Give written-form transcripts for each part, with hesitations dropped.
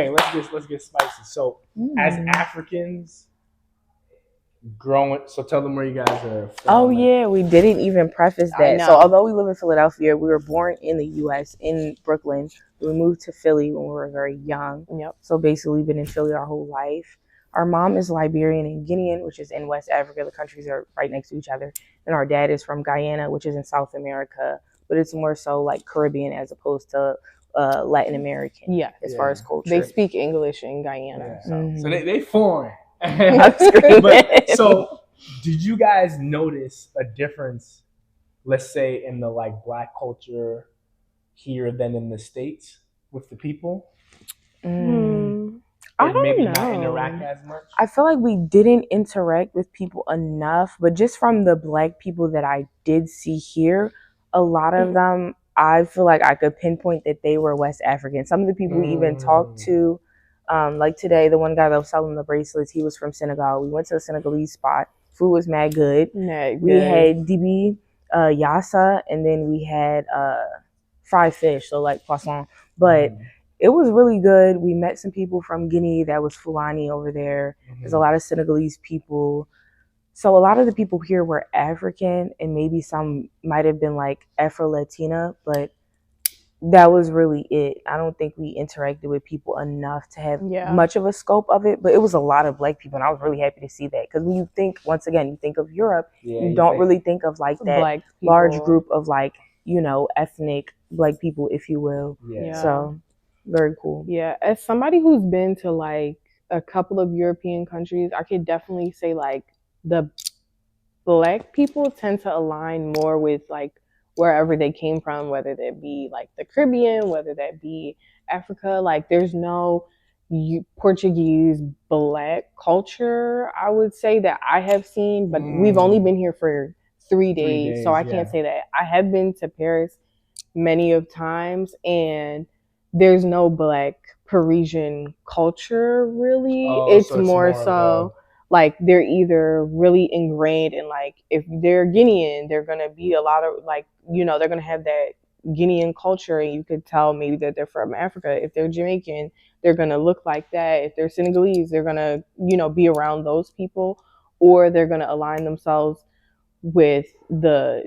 Okay, let's get spicy. So, as Africans growing, so tell them where you guys are from. Oh yeah, we didn't even preface that. So although we live in Philadelphia, we were born in the U.S. in Brooklyn. We moved to Philly when we were very young. Yep. So basically, been in Philly our whole life. Our mom is Liberian and Guinean, which is in West Africa. The countries are right next to each other. And our dad is from Guyana, which is in South America, but it's more so like Caribbean as opposed to Latin American. Yeah, as far as culture, they speak English in Guyana. So they foreign. But, so, did you guys notice a difference, let's say, in the like black culture here than in the States with the people? I don't maybe know. Not interact as much. I feel like we didn't interact with people enough, but just from the black people that I did see here, a lot of them, I feel like I could pinpoint that they were West African. Some of the people we even talked to, like today, the one guy that was selling the bracelets, he was from Senegal. We went to a Senegalese spot. Food was mad good. We had dibi, yassa, and then we had fried fish, so like poisson. But it was really good. We met some people from Guinea that was Fulani over there. There's a lot of Senegalese people. So a lot of the people here were African, and maybe some might have been like Afro-Latina, but that was really it. I don't think we interacted with people enough to have much of a scope of it, but it was a lot of black people, and I was really happy to see that. Because when you think, once again, you think of Europe, you don't really think of like that large group of like, ethnic black people, if you will. So very cool. Yeah, as somebody who's been to like a couple of European countries, I could definitely say like the black people tend to align more with like wherever they came from, whether that be like the Caribbean, whether that be Africa. Like there's no Portuguese black culture, I would say, that I have seen, but we've only been here for 3 days, so I can't say that. I have been to Paris many of times, and there's no black Parisian culture really. It's more so like they're either really ingrained in like, if they're Guinean, they're gonna be a lot of like, they're gonna have that Guinean culture, and you could tell maybe that they're from Africa. If they're Jamaican, they're gonna look like that. If they're Senegalese, they're gonna, be around those people, or they're gonna align themselves with the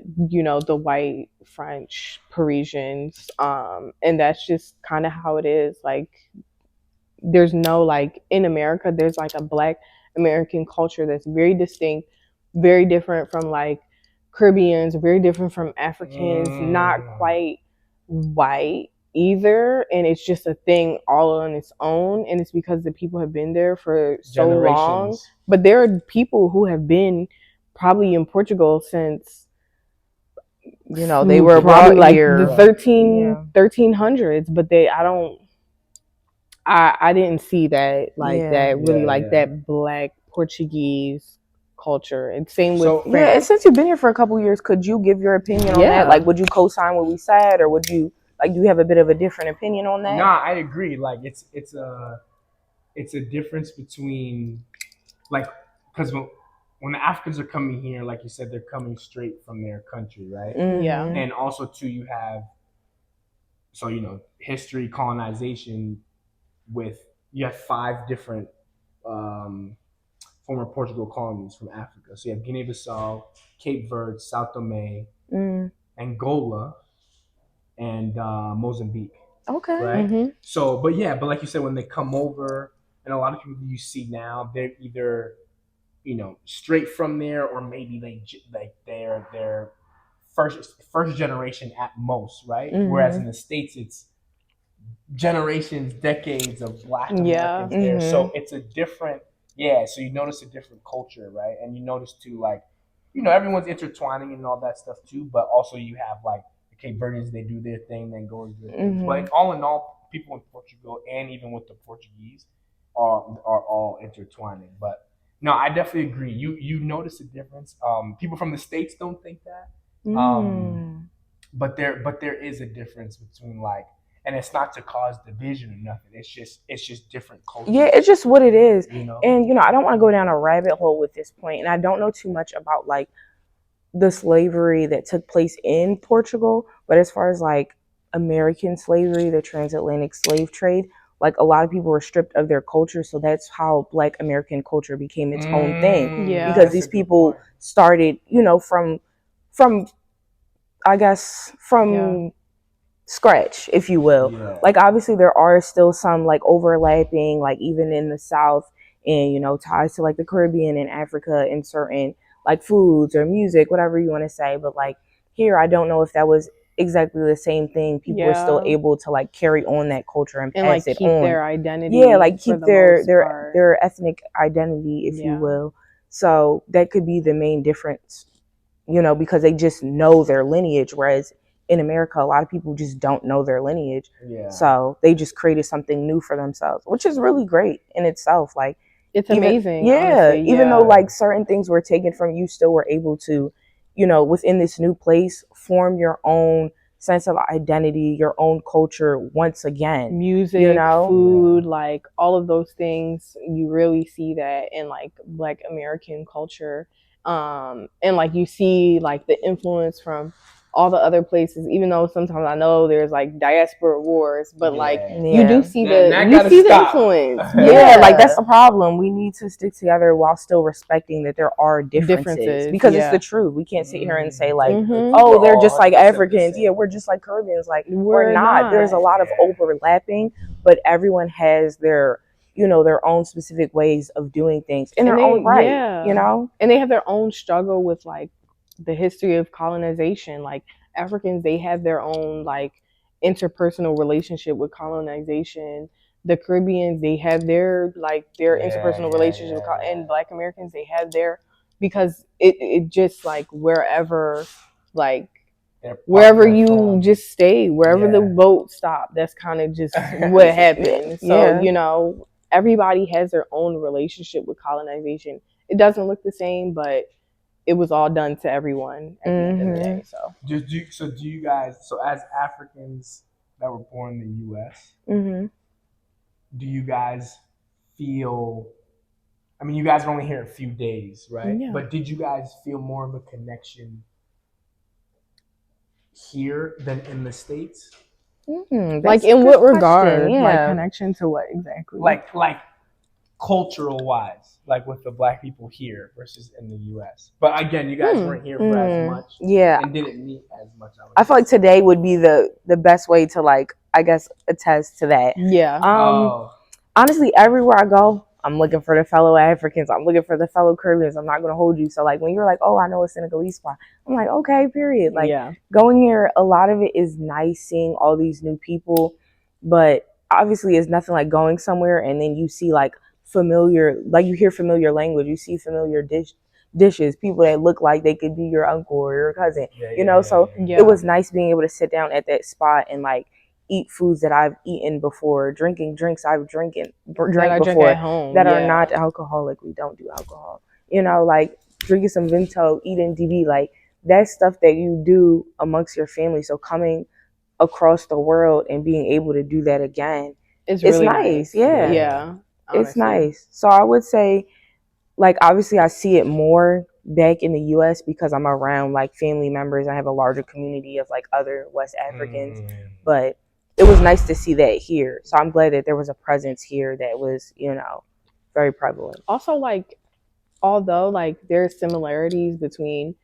the white French Parisians, and that's just kind of how it is. Like there's no, like in America there's like a black American culture that's very distinct, very different from like Caribbeans, very different from Africans, not quite white either, and it's just a thing all on its own, and it's because the people have been there for so long. But there are people who have been probably in Portugal since they were probably like here. the 1300s, but I didn't see that that black Portuguese culture. And same with France. And since you've been here for a couple of years, could you give your opinion on that? Like, would you co-sign what we said, or would you do you have a bit of a different opinion on that? Nah, I agree. Like it's a difference between like, because when the Africans are coming here, like you said, they're coming straight from their country, right? And also too, you have history, colonization. You have 5 different former Portugal colonies from Africa. So you have Guinea-Bissau, Cape Verde, Sao Tome, Angola, and Mozambique. Okay. Right. So, but like you said, when they come over, and a lot of people you see now, they're either straight from there, or maybe they're first generation at most, right? Whereas in the States, it's generations, decades of black Americans there. So it's a different, so you notice a different culture, right? And you notice too, like, everyone's intertwining and all that stuff too, but also you have like the Cape Verdeans, they do their thing, then go do their thing. But all in all, people in Portugal, and even with the Portuguese, are all intertwining. But no, I definitely agree. You notice a difference. People from the States don't think that. But there is a difference between like, and it's not to cause division or nothing. It's just different cultures. Yeah, it's just what it is. And I don't want to go down a rabbit hole with this point, and I don't know too much about like the slavery that took place in Portugal, but as far as like American slavery, the transatlantic slave trade, like a lot of people were stripped of their culture, so that's how Black American culture became its own thing, Yeah. because That's a these good people point. started, from I guess Yeah. from scratch, if you will. Yeah. Like obviously there are still some like overlapping, like even in the South, and ties to like the Caribbean and Africa in certain like foods or music, whatever you want to say. But like here, I don't know if that was exactly the same thing. People were still Yeah. able to like carry on that culture and And pass like it keep on. their Yeah, identity like for keep the their most their part. their ethnic identity, if you Yeah. will. So that could be the main difference, because they just know their lineage. Whereas in America, a lot of people just don't know their lineage. Yeah. So they just created something new for themselves, which is really great in itself. Like, It's even, amazing, yeah, honestly. even though Yeah. like certain things were taken from you, still were able to, within this new place, form your own sense of identity, your own culture once again. Music, Yeah. food, like all of those things, you really see that in like Black American culture. And like you see like the influence from all the other places, even though sometimes I know there's like diaspora wars, but like Yeah. you do Yeah. see That you gotta see the stop. influence. Yeah, like Yeah. that's the problem. We need to stick together while still respecting that there are differences, Differences, because it's the yeah. truth. We can't sit here and say like, Mm-hmm. "Oh, We're they're all just like 100% the Africans." Yeah, same. we're just like Caribbeans. Like we're We're not. There's a not. lot of Yeah. overlapping, but everyone has their own specific ways of doing things in And their they, own right. yeah, and they have their own struggle with like the history of colonization. Like Africans, they have their own like interpersonal relationship with colonization. The Caribbeans, they have their Yeah. interpersonal Yeah. relationship with Yeah. and Black Americans, they have their, because it just like like wherever They're you from. just stay, wherever the Yeah. boat stopped, that's kind of just what happened. So, Yeah. everybody has their own relationship with colonization. It doesn't look the same, but it was all done to everyone at the end of the Mhm. day. So, Do you guys, so as Africans that were born in the U.S., Mhm. do you guys feel? I mean, you guys are only here a few days, right? yeah. But did you guys feel more of a connection here than in the States? Like That's a in good what question. regard? Like Yeah. connection to what exactly? Like cultural wise, like with the black people here versus in the U.S. But again, you guys weren't here for as much Yeah. and didn't meet as much. I feel Would like say. today would be the best way to like, I guess, attest to that. Yeah. Oh, Honestly, everywhere I go, I'm looking for the fellow Africans. I'm looking for the fellow Caribbeans. I'm not gonna hold you. So like when you're like, oh, I know a Senegalese spot, I'm like, okay, period. Like Yeah. going here, a lot of it is nice seeing all these new people, but obviously it's nothing like going somewhere and then you see like familiar, like you hear familiar language, you see familiar dishes, people that look like they could be your uncle or your cousin, So Yeah. it was nice being able to sit down at that spot and like eat foods that I've eaten before, drinking drinks I've drank That I drink before at home. that are Yeah. not alcoholic. We don't do alcohol. Like drinking some Vento, eating DB, like that's stuff that you do amongst your family. So coming across the world and being able to do that again, It's it's really nice. nice. Yeah, Yeah. it's Honestly. nice. So I would say, like, obviously I see it more back in the US because I'm around like family members. I have a larger community of like other West Africans, but it was nice to see that here. So I'm glad that there was a presence here that was, very prevalent. Also, like, although like there's similarities between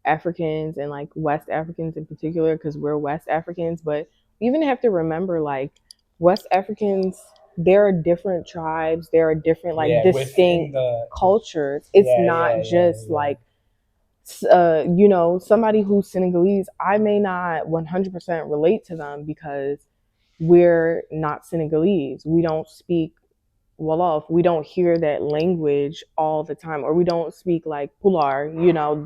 Africans and like West Africans in particular, because we're West Africans, but we even have to remember like West Africans, there are different tribes, there are different like yeah, within distinct the cultures. It's not just yeah. like somebody who's Senegalese, I may not 100% relate to them because we're not Senegalese. We don't speak Wolof. We don't hear that language all the time, or we don't speak like Pular.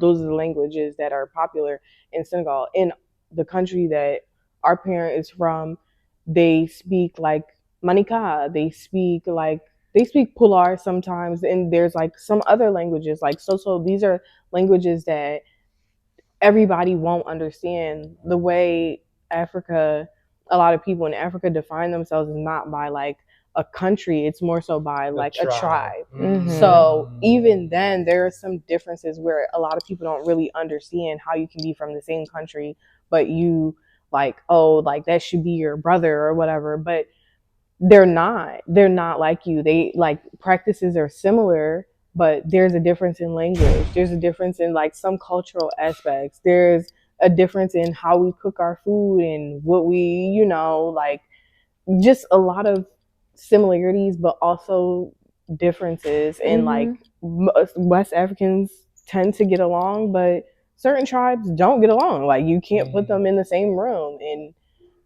Those are the languages that are popular in Senegal. In the country that our parent is from, they speak like Manika. They speak Pular sometimes, and there's like some other languages like So. These are languages that everybody won't understand. The way Africa, a lot of people in Africa define themselves is not by like a country, it's more so by like a tribe. So even then, there are some differences where a lot of people don't really understand how you can be from the same country, but you like, oh, like that should be your brother or whatever. But they're not like you. They like practices are similar, but there's a difference in language, there's a difference in like some cultural aspects, there's a difference in how we cook our food and what we, like just a lot of similarities but also differences. And like West Africans tend to get along, but certain tribes don't get along. Like you can't put them in the same room, and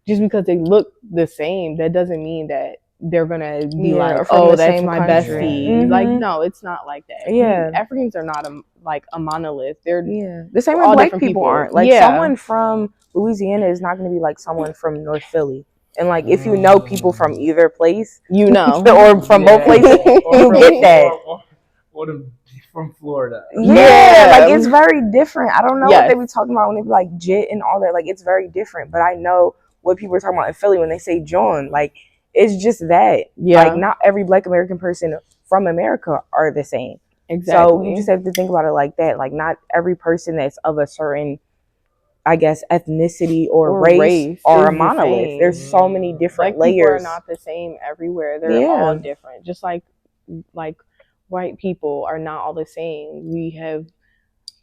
just because they look the same, that doesn't mean that they're gonna be like, oh, that's my bestie. Like, no, it's not like that. Africans are not like a monolith. They're the same way black people aren't. Like someone from Louisiana is not going to be like someone from North Philly. And like if you know people from either place, or from both places, you get that. Or from Florida. Like it's very different. I don't know what they be talking about when they be like jit and all that. Like it's very different. But I know what people are talking about in Philly when they say John. Like it's just that. Like not every Black American person from America are the same. Exactly. So you just have to think about it like that. Like not every person that's of a certain, I guess, ethnicity or race are a monolith. There's so many different layers. People are not the same everywhere. They're all different. Just like white people are not all the same.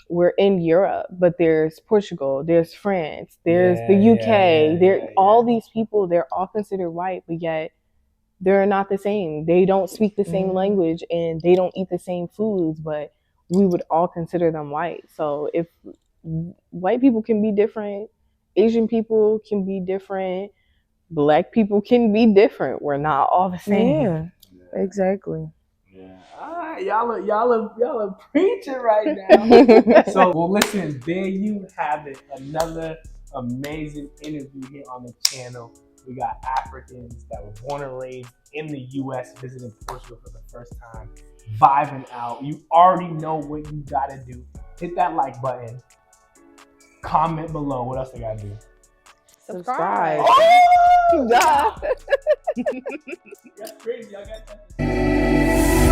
We're in Europe, but there's Portugal, there's France, there's the UK. All these people, they're all considered white, but yet they're not the same. They don't speak the same language and they don't eat the same foods, but we would all consider them white. So if white people can be different, Asian people can be different, Black people can be different. We're not all the same. Exactly. Yeah. All right, y'all are preaching right now. So, well, listen, there you have it. Another amazing interview here on the channel. We got Africans that were born and raised in the U.S. visiting Portugal for the first time, vibing out. You already know what you gotta do. Hit that like button. Comment below. What else they gotta do? Subscribe. Oh! That's crazy. Y'all got that.